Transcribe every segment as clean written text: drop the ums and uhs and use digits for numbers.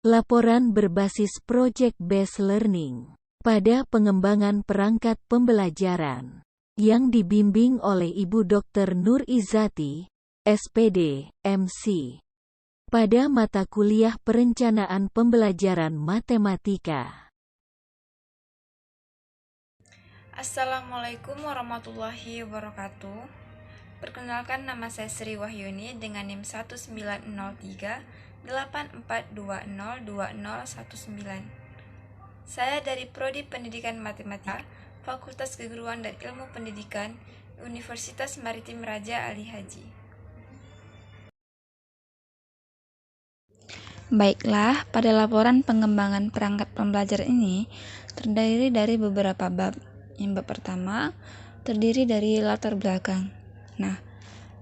Laporan berbasis Project-Based Learning pada pengembangan perangkat pembelajaran yang dibimbing oleh Ibu Dr. Nur Izzati, SPD, MC, pada mata kuliah Perencanaan Pembelajaran Matematika. Assalamualaikum warahmatullahi wabarakatuh. Perkenalkan, nama saya Sri Wahyuni dengan NIM 1903-84202019. Saya dari Prodi Pendidikan Matematika, Fakultas Keguruan dan Ilmu Pendidikan, Universitas Maritim Raja Ali Haji. Baiklah, pada laporan pengembangan perangkat pembelajaran ini terdiri dari beberapa bab. Yang bab pertama terdiri dari latar belakang. Nah,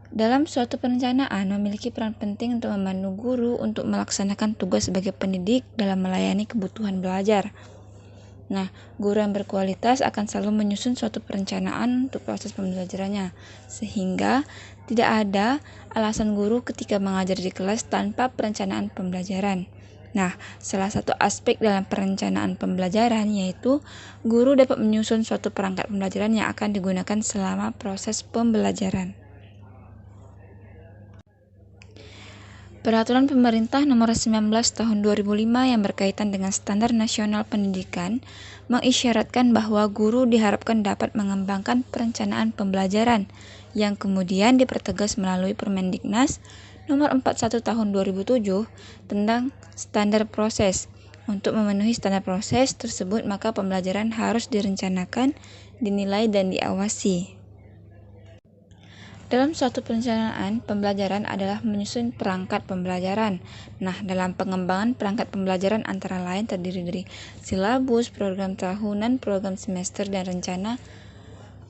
dalam suatu perencanaan memiliki peran penting untuk membantu guru untuk melaksanakan tugas sebagai pendidik dalam melayani kebutuhan belajar. Nah, guru yang berkualitas akan selalu menyusun suatu perencanaan untuk proses pembelajarannya, sehingga tidak ada alasan guru ketika mengajar di kelas tanpa perencanaan pembelajaran. Nah, salah satu aspek dalam perencanaan pembelajaran yaitu guru dapat menyusun suatu perangkat pembelajaran yang akan digunakan selama proses pembelajaran. Peraturan Pemerintah Nomor 19 Tahun 2005 yang berkaitan dengan Standar Nasional Pendidikan mengisyaratkan bahwa guru diharapkan dapat mengembangkan perencanaan pembelajaran yang kemudian dipertegas melalui Permendiknas Nomor 41 Tahun 2007 tentang standar proses. Untuk memenuhi standar proses tersebut, maka pembelajaran harus direncanakan, dinilai, dan diawasi. Dalam suatu perencanaan pembelajaran adalah menyusun perangkat pembelajaran. Nah, dalam pengembangan perangkat pembelajaran antara lain terdiri dari silabus, program tahunan, program semester, dan rencana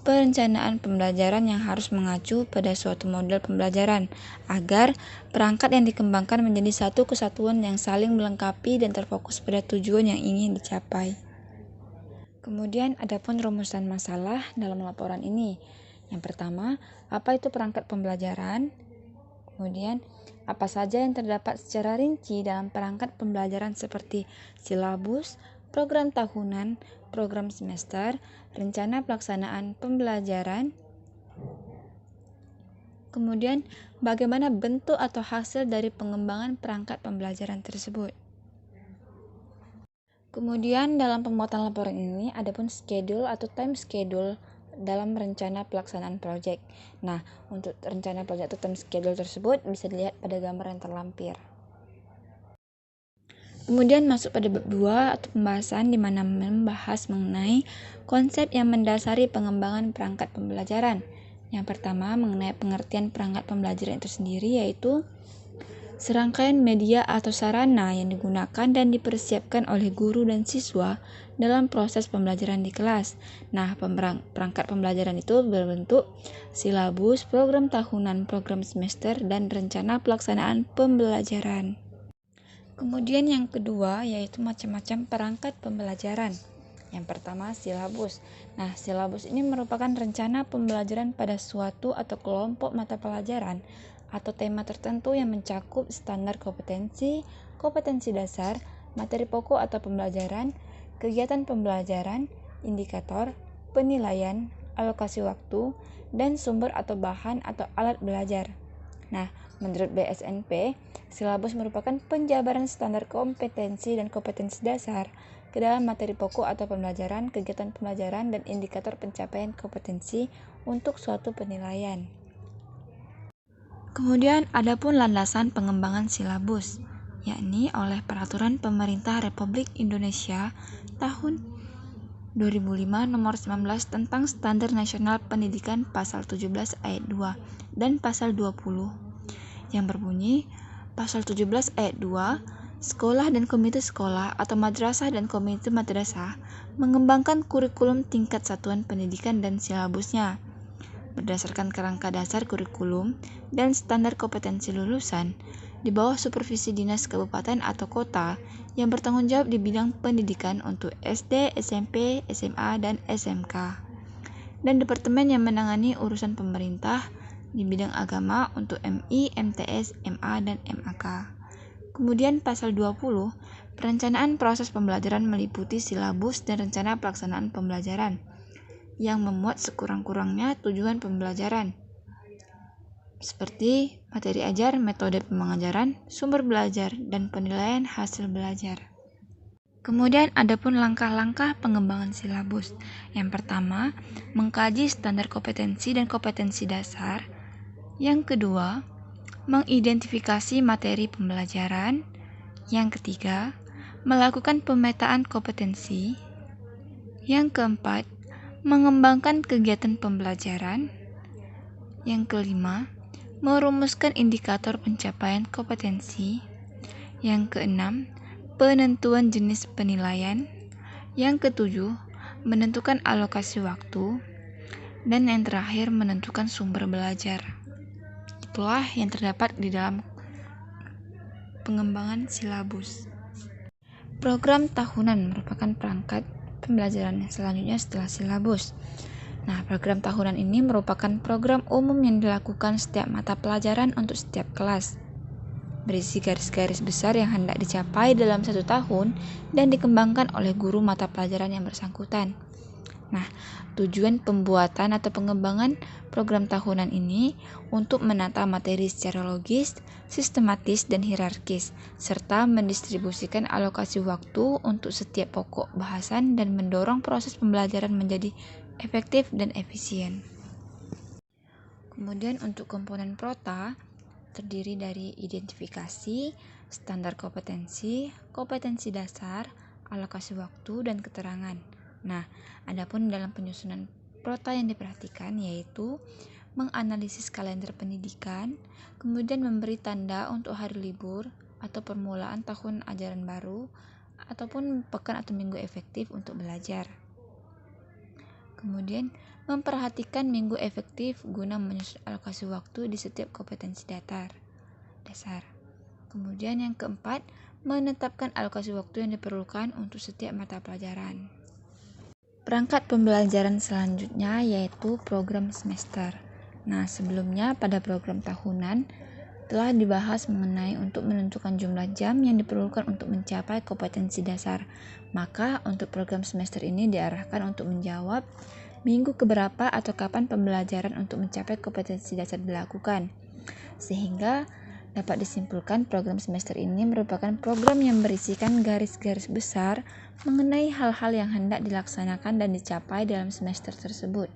perencanaan pembelajaran yang harus mengacu pada suatu model pembelajaran agar perangkat yang dikembangkan menjadi satu kesatuan yang saling melengkapi dan terfokus pada tujuan yang ingin dicapai. Kemudian adapun rumusan masalah dalam laporan ini. Yang pertama, apa itu perangkat pembelajaran? Kemudian, apa saja yang terdapat secara rinci dalam perangkat pembelajaran seperti silabus, program tahunan, program semester, rencana pelaksanaan pembelajaran. Kemudian, bagaimana bentuk atau hasil dari pengembangan perangkat pembelajaran tersebut. Kemudian, dalam pembuatan laporan ini, adapun schedule atau time schedule dalam rencana pelaksanaan proyek. Nah, untuk rencana proyek atau time schedule tersebut bisa dilihat pada gambar yang terlampir. Kemudian masuk pada bab 2 atau pembahasan di mana membahas mengenai konsep yang mendasari pengembangan perangkat pembelajaran. Yang pertama mengenai pengertian perangkat pembelajaran itu sendiri, yaitu serangkaian media atau sarana yang digunakan dan dipersiapkan oleh guru dan siswa dalam proses pembelajaran di kelas. Nah, perangkat pembelajaran itu berbentuk silabus, program tahunan, program semester, dan rencana pelaksanaan pembelajaran. Kemudian yang kedua yaitu macam-macam perangkat pembelajaran. Yang pertama silabus. Nah, silabus ini merupakan rencana pembelajaran pada suatu atau kelompok mata pelajaran atau tema tertentu yang mencakup standar kompetensi, kompetensi dasar, materi pokok atau pembelajaran, kegiatan pembelajaran, indikator, penilaian, alokasi waktu, dan sumber atau bahan atau alat belajar. Nah, menurut BSNP, silabus merupakan penjabaran standar kompetensi dan kompetensi dasar ke dalam materi pokok atau pembelajaran, kegiatan pembelajaran, dan indikator pencapaian kompetensi untuk suatu penilaian. Kemudian adapun landasan pengembangan silabus, yakni oleh Peraturan Pemerintah Republik Indonesia Tahun 2005 Nomor 19 tentang Standar Nasional Pendidikan Pasal 17 Ayat 2 dan Pasal 20 yang berbunyi, Pasal 17 Ayat 2, sekolah dan komite sekolah atau madrasah dan komite madrasah mengembangkan kurikulum tingkat satuan pendidikan dan silabusnya berdasarkan kerangka dasar kurikulum dan standar kompetensi lulusan di bawah supervisi dinas kabupaten atau kota yang bertanggung jawab di bidang pendidikan untuk SD, SMP, SMA, dan SMK, dan departemen yang menangani urusan pemerintah di bidang agama untuk MI, MTS, MA, dan MAK. Kemudian pasal 20, perencanaan proses pembelajaran meliputi silabus dan rencana pelaksanaan pembelajaran yang memuat sekurang-kurangnya tujuan pembelajaran seperti materi ajar, metode pengajaran, sumber belajar, dan penilaian hasil belajar. Kemudian ada pun langkah-langkah pengembangan silabus. Yang pertama, mengkaji standar kompetensi dan kompetensi dasar. Yang kedua, mengidentifikasi materi pembelajaran. Yang ketiga, melakukan pemetaan kompetensi. Yang keempat, mengembangkan kegiatan pembelajaran. Yang kelima, merumuskan indikator pencapaian kompetensi. Yang keenam, penentuan jenis penilaian. Yang ketujuh, menentukan alokasi waktu. Dan yang terakhir, menentukan sumber belajar. Itulah yang terdapat di dalam pengembangan silabus. Program tahunan merupakan perangkat pembelajaran yang selanjutnya setelah silabus. Nah, program tahunan ini merupakan program umum yang dilakukan setiap mata pelajaran untuk setiap kelas. Berisi garis-garis besar yang hendak dicapai dalam 1 tahun dan dikembangkan oleh guru mata pelajaran yang bersangkutan. Nah, tujuan pembuatan atau pengembangan program tahunan ini untuk menata materi secara logis, sistematis, dan hierarkis, serta mendistribusikan alokasi waktu untuk setiap pokok bahasan dan mendorong proses pembelajaran menjadi efektif dan efisien. Kemudian untuk komponen prota terdiri dari identifikasi, standar kompetensi, kompetensi dasar, alokasi waktu, dan keterangan. Nah, adapun dalam penyusunan prota yang diperhatikan yaitu menganalisis kalender pendidikan, kemudian memberi tanda untuk hari libur atau permulaan tahun ajaran baru, ataupun pekan atau minggu efektif untuk belajar. Kemudian memperhatikan minggu efektif guna menyusun alokasi waktu di setiap kompetensi dasar. Kemudian yang keempat, menetapkan alokasi waktu yang diperlukan untuk setiap mata pelajaran. Perangkat pembelajaran selanjutnya yaitu program semester. Nah, sebelumnya pada program tahunan telah dibahas mengenai untuk menentukan jumlah jam yang diperlukan untuk mencapai kompetensi dasar. Maka untuk program semester ini diarahkan untuk menjawab minggu keberapa atau kapan pembelajaran untuk mencapai kompetensi dasar dilakukan. Sehingga dapat disimpulkan program semester ini merupakan program yang berisikan garis-garis besar mengenai hal-hal yang hendak dilaksanakan dan dicapai dalam semester tersebut.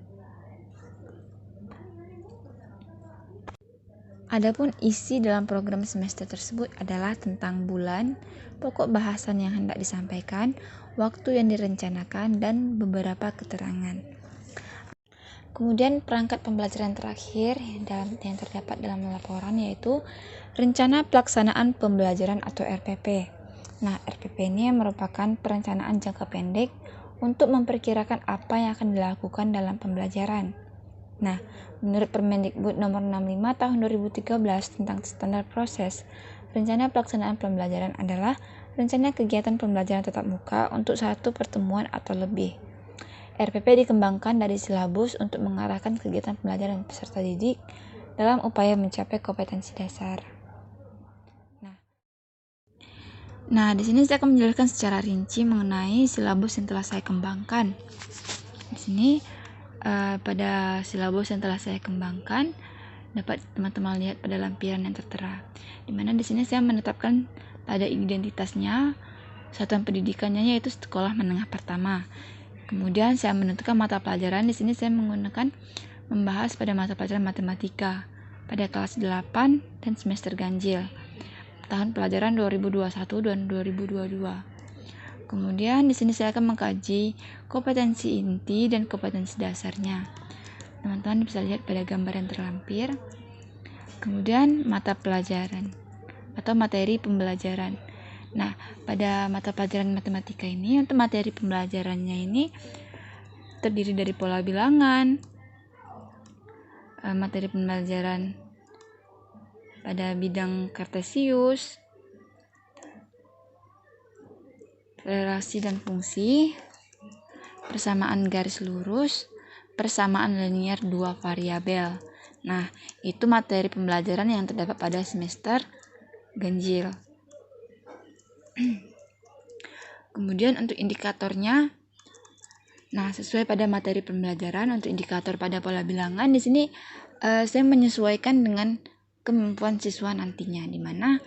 Adapun isi dalam program semester tersebut adalah tentang bulan, pokok bahasan yang hendak disampaikan, waktu yang direncanakan, dan beberapa keterangan. Kemudian perangkat pembelajaran terakhir yang terdapat dalam laporan yaitu rencana pelaksanaan pembelajaran atau RPP. Nah, RPP ini merupakan perencanaan jangka pendek untuk memperkirakan apa yang akan dilakukan dalam pembelajaran. Nah, menurut Permendikbud nomor 65 tahun 2013 tentang standar proses, rencana pelaksanaan pembelajaran adalah rencana kegiatan pembelajaran tatap muka untuk 1 pertemuan atau lebih. RPP dikembangkan dari silabus untuk mengarahkan kegiatan pembelajaran peserta didik dalam upaya mencapai kompetensi dasar. Nah, di sini saya akan menjelaskan secara rinci mengenai silabus yang telah saya kembangkan. Di sini pada silabus yang telah saya kembangkan dapat teman-teman lihat pada lampiran yang tertera. Di mana di sini saya menetapkan pada identitasnya satuan pendidikannya yaitu sekolah menengah pertama. Kemudian saya menentukan mata pelajaran. Di sini saya menggunakan membahas pada mata pelajaran matematika pada kelas 8 dan semester ganjil tahun pelajaran 2021 dan 2022. Kemudian di sini saya akan mengkaji kompetensi inti dan kompetensi dasarnya. Teman-teman bisa lihat pada gambar yang terlampir. Kemudian mata pelajaran atau materi pembelajaran. Nah, pada mata pelajaran matematika ini, untuk materi pembelajarannya ini terdiri dari pola bilangan, materi pembelajaran pada bidang kartesius, relasi dan fungsi, persamaan garis lurus, persamaan linier 2 variabel. Nah, itu materi pembelajaran yang terdapat pada semester ganjil. Kemudian untuk indikatornya, nah sesuai pada materi pembelajaran untuk indikator pada pola bilangan di sini saya menyesuaikan dengan kemampuan siswa nantinya, di mana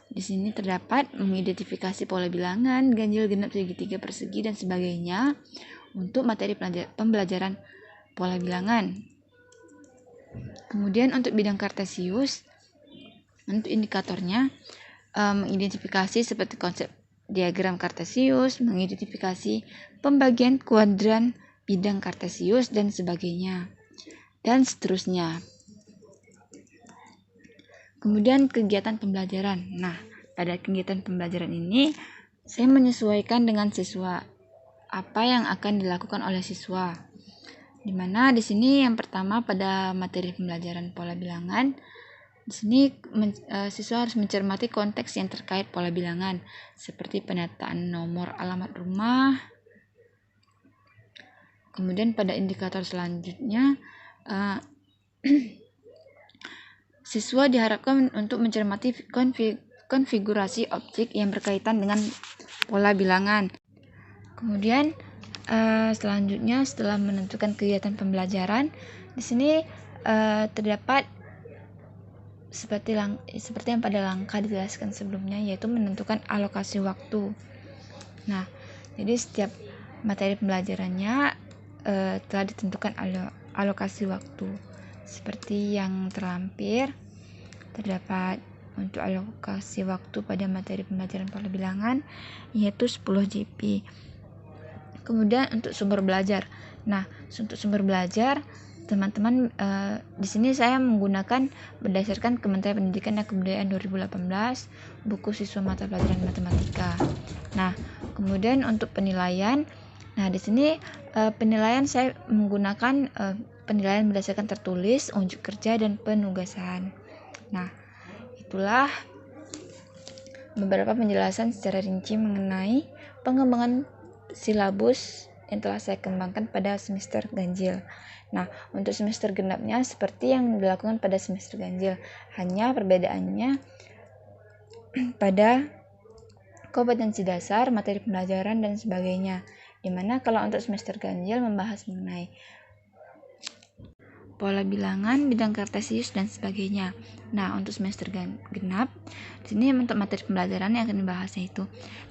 di sini terdapat mengidentifikasi pola bilangan, ganjil genap, segitiga, persegi dan sebagainya untuk materi pembelajaran pola bilangan. Kemudian untuk bidang kartesius, untuk indikatornya mengidentifikasi seperti konsep diagram kartesius, mengidentifikasi pembagian kuadran bidang kartesius dan sebagainya, dan seterusnya. Kemudian kegiatan pembelajaran. Nah, pada kegiatan pembelajaran ini saya menyesuaikan dengan siswa apa yang akan dilakukan oleh siswa. Dimana di sini yang pertama pada materi pembelajaran pola bilangan, di sini siswa harus mencermati konteks yang terkait pola bilangan, seperti penataan nomor alamat rumah. Kemudian pada indikator selanjutnya, siswa diharapkan untuk mencermati konfigurasi objek yang berkaitan dengan pola bilangan. Kemudian selanjutnya setelah menentukan kegiatan pembelajaran, di sini terdapat seperti yang pada langkah dijelaskan sebelumnya, yaitu menentukan alokasi waktu. Nah, jadi setiap materi pembelajarannya telah ditentukan alokasi waktu. Seperti yang terlampir, terdapat untuk alokasi waktu pada materi pembelajaran pola bilangan yaitu 10 JP. Kemudian untuk sumber belajar. Nah, untuk sumber belajar, teman-teman di sini saya menggunakan berdasarkan Kementerian Pendidikan dan Kebudayaan 2018, buku siswa mata pelajaran matematika. Nah, kemudian untuk penilaian, nah di sini penilaian saya menggunakan penilaian berdasarkan tertulis, unjuk kerja, dan penugasan. Nah, itulah beberapa penjelasan secara rinci mengenai pengembangan silabus yang telah saya kembangkan pada semester ganjil. Nah, untuk semester genapnya seperti yang dilakukan pada semester ganjil, hanya perbedaannya pada kompetensi dasar, materi pembelajaran, dan sebagainya. Dimana kalau untuk semester ganjil membahas mengenai pola bilangan, bidang kartesius, dan sebagainya. Nah, untuk semester genap, di sini untuk materi pembelajaran yang akan dibahas yaitu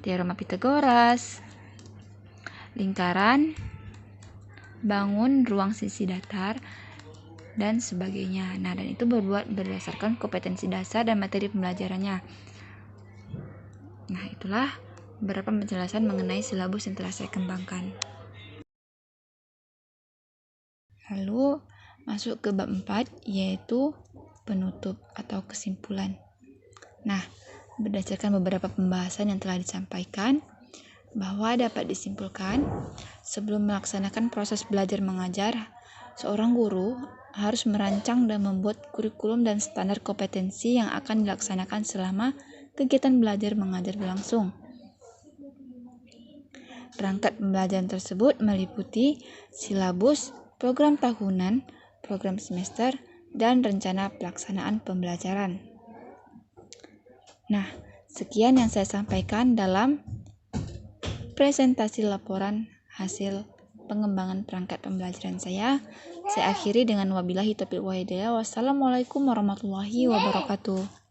teorema Pythagoras, lingkaran, bangun ruang sisi datar, dan sebagainya. Nah, dan itu berdasarkan kompetensi dasar dan materi pembelajarannya. Nah, itulah beberapa penjelasan mengenai silabus yang telah saya kembangkan. Lalu masuk ke bab 4, yaitu penutup atau kesimpulan. Nah, berdasarkan beberapa pembahasan yang telah disampaikan, bahwa dapat disimpulkan, sebelum melaksanakan proses belajar mengajar, seorang guru harus merancang dan membuat kurikulum dan standar kompetensi yang akan dilaksanakan selama kegiatan belajar mengajar berlangsung. Perangkat pembelajaran tersebut meliputi silabus, program tahunan, program semester, dan rencana pelaksanaan pembelajaran. Nah, sekian yang saya sampaikan dalam presentasi laporan hasil pengembangan perangkat pembelajaran saya. Saya akhiri dengan wabillahi taufiq wal hidayah. Wassalamualaikum warahmatullahi wabarakatuh.